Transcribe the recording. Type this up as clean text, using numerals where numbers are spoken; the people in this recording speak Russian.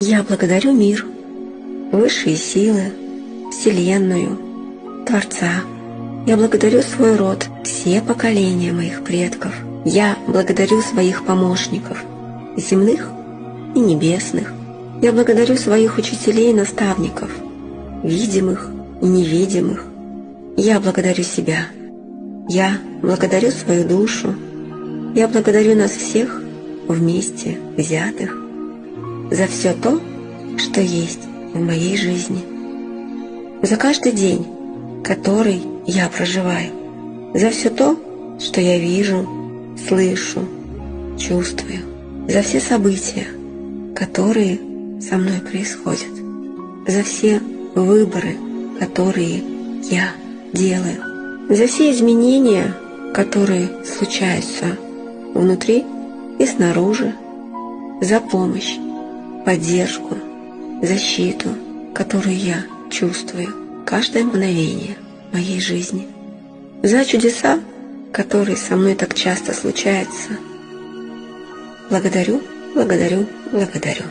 Я благодарю мир, высшие силы, Вселенную, Творца. Я благодарю свой род, все поколения моих предков. Я благодарю своих помощников, земных и небесных. Я благодарю своих учителей и наставников, видимых и невидимых. Я благодарю себя. Я благодарю свою душу. Я благодарю нас всех вместе взятых за все то, что есть в моей жизни. За каждый день, который я проживаю. За все то, что я вижу, слышу, чувствую. За все события, которые со мной происходят. За все выборы, которые я делаю. За все изменения, которые случаются внутри и снаружи. За помощь, поддержку, защиту, которую я чувствую каждое мгновение моей жизни. За чудеса, которые со мной так часто случаются. Благодарю, благодарю, благодарю.